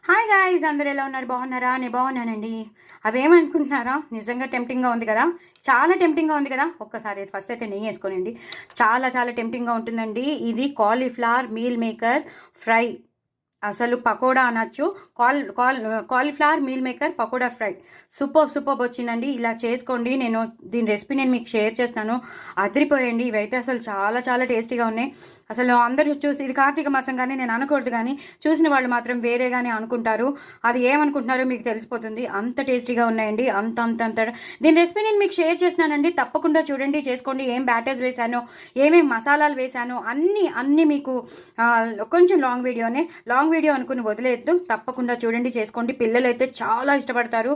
Hi guys, అందరు ఎలా ఉన్నారు? బాగున్నారా? నేను బాగున్నానండి. అవేమనుకుంటున్నారా, నిజంగా టెంప్టింగ్గా ఉంది కదా, చాలా టెంప్టింగ్గా ఉంది కదా. ఒక్కసారి ఫస్ట్ అయితే నెయ్యి వేసుకోనండి. చాలా చాలా టెంప్టింగ్గా ఉంటుందండి. ఇది కాలీఫ్లవర్ మీల్ మేకర్ ఫ్రై, అసలు పకోడా అనొచ్చు. Cauliflower meal maker pakoda fry super వచ్చిందండి. ఇలా చేసుకోండి. దీని రెసిపీ మీకు షేర్ చేస్తాను. అదిరిపోయండి. ఇవైతే అసలు చాలా చాలా టేస్టీగా ఉన్నాయి. అసలు అందరూ చూసి ఇది కార్తీక మాసం కానీ నేను అనకూడదు, కానీ చూసిన వాళ్ళు మాత్రం వేరేగానే అనుకుంటారు. అది ఏమనుకుంటున్నారో మీకు తెలిసిపోతుంది. అంత టేస్టీగా ఉన్నాయండి. అంత దీని రెసిపీ నేను మీకు షేర్ చేస్తున్నానండి. తప్పకుండా చూడండి, చేసుకోండి. ఏం బ్యాటర్స్ వేశానో, ఏమేమి మసాలాలు వేశానో అన్నీ మీకు కొంచెం లాంగ్ వీడియో అనుకుని వదిలేద్దు. తప్పకుండా చూడండి, చేసుకోండి. పిల్లలు అయితే చాలా ఇష్టపడతారు.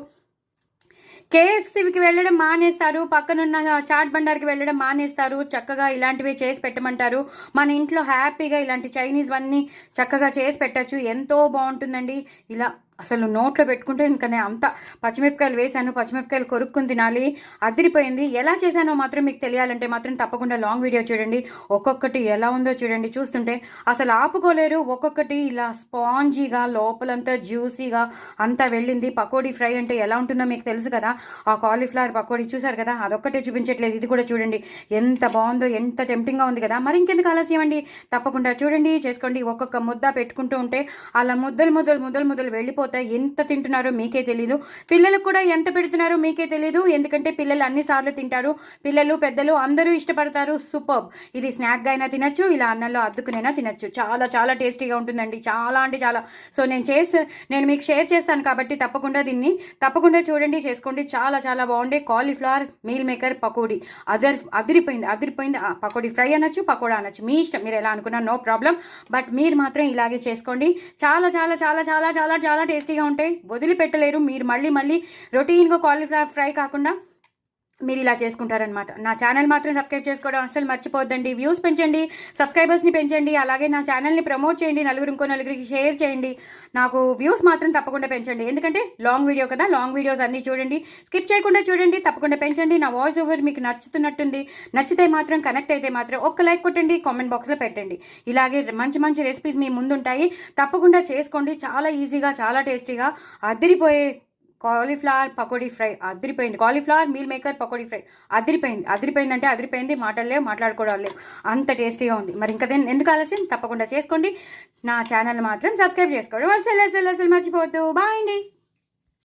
కేఎఫ్సీకి వెళ్ళడం మానేస్తారు, పక్కనున్న చాట్ బండార్కి వెళ్ళడం మానేస్తారు. చక్కగా ఇలాంటివి చేసి పెట్టమంటారు. మన ఇంట్లో హ్యాపీగా ఇలాంటి చైనీస్ అన్నీ చక్కగా చేసి పెట్టచ్చు. ఎంతో బాగుంటుందండి. ఇలా అసలు నోట్లో పెట్టుకుంటే ఇంకా నేను అంతా పచ్చిమిరపకాయలు వేసాను, పచ్చిమిరపకాయలు కొరుక్కుని తినాలి. అదిరిపోయింది. ఎలా చేశానో మాత్రం మీకు తెలియాలంటే మాత్రం తప్పకుండా లాంగ్ వీడియో చూడండి. ఒక్కొక్కటి ఎలా ఉందో చూడండి. చూస్తుంటే అసలు ఆపుకోలేరు. ఒక్కొక్కటి ఇలా స్పాంజీగా, లోపలంతా జ్యూసీగా అంతా వెళ్ళింది. పకోడీ ఫ్రై అంటే ఎలా ఉంటుందో మీకు తెలుసు కదా. ఆ కాలీఫ్లవర్ పకోడీ చూసారు కదా, అదొక్కటే చూపించట్లేదు. ఇది కూడా చూడండి ఎంత బాగుందో, ఎంత టెంప్టింగ్గా ఉంది కదా. మరి ఇంకెందుకు ఆలస్యం అండి, తప్పకుండా చూడండి, చేసుకోండి. ఒక్కొక్క ముద్ద పెట్టుకుంటూ ఉంటే అలా ముద్దలు వెళ్ళిపోతాయి. ఎంత తింటున్నారో మీకే తెలీదు. పిల్లలకు కూడా ఎంత పెడుతున్నారో మీకే తెలీదు. ఎందుకంటే పిల్లలు అన్నిసార్లు తింటారు. పిల్లలు పెద్దలు అందరూ ఇష్టపడతారు. సూపర్. ఇది స్నాక్గా అయినా తినచ్చు, ఇలా అన్నంలో అద్దుకునైనా తినచ్చు. చాలా చాలా టేస్టీగా ఉంటుందండి. చాలా అంటే చాలా. సో నేను మీకు షేర్ చేస్తాను కాబట్టి తప్పకుండా చూడండి, చేసుకోండి. చాలా చాలా బాగుండే కాలీఫ్లవర్ మీల్ మేకర్ పకోడీ. అదిరిపోయింది. పకోడీ ఫ్రై అనొచ్చు, పకోడా అనొచ్చు, మీ ఇష్టం. మీరు ఎలా అనుకున్నా నో ప్రాబ్లం. బట్ మీరు మాత్రం ఇలాగే చేసుకోండి. చాలా చాలా చాలా చాలా చాలా చాలా టేస్టీగా ఉంటాయి. వదిలిపెట్టలేరు మీరు. మళ్ళీ రొటీన్గా కాలీఫ్లవర్ ఫ్రై కాకుండా మీరు ఇలా చేసుకుంటారనమాట. నా ఛానల్ మాత్రం సబ్స్క్రైబ్ చేసుకోవడం అసలు మర్చిపోద్దండి. వ్యూస్ పెంచండి, సబ్స్క్రైబర్స్ని పెంచండి. అలాగే నా ఛానల్ని ప్రమోట్ చేయండి. నలుగురికి షేర్ చేయండి. నాకు వ్యూస్ మాత్రం తప్పకుండా పెంచండి. ఎందుకంటే లాంగ్ వీడియో కదా, లాంగ్ వీడియోస్ అన్నీ చూడండి, స్కిప్ చేయకుండా చూడండి. తప్పకుండా పెంచండి. నా వాయిస్ ఓవర్ మీకు నచ్చుతున్నట్టుంది. నచ్చితే మాత్రం, కనెక్ట్ అయితే మాత్రం ఒక్క లైక్ కొట్టండి, కామెంట్ బాక్స్లో పెట్టండి. ఇలాగే మంచి రెసిపీస్ మీ ముందుంటాయి. తప్పకుండా చేసుకోండి. చాలా ఈజీగా, చాలా టేస్టీగా అదిరిపోయే కాలీఫ్లవర్ పకోడీ ఫ్రై అదిరిపోయింది. Cauliflower meal maker pakodi fry అదిరిపోయింది. అదిరిపోయింది. మాట్లాడుకోవడం లేవు. అంత టేస్టీగా ఉంది. మరి ఇంకా ఎందుకు ఆలస్యం, తప్పకుండా చేసుకోండి. నా ఛానల్ మాత్రం సబ్స్క్రైబ్ చేసుకోవడం అసలు మర్చిపోవద్దు. బాయ్ అండి.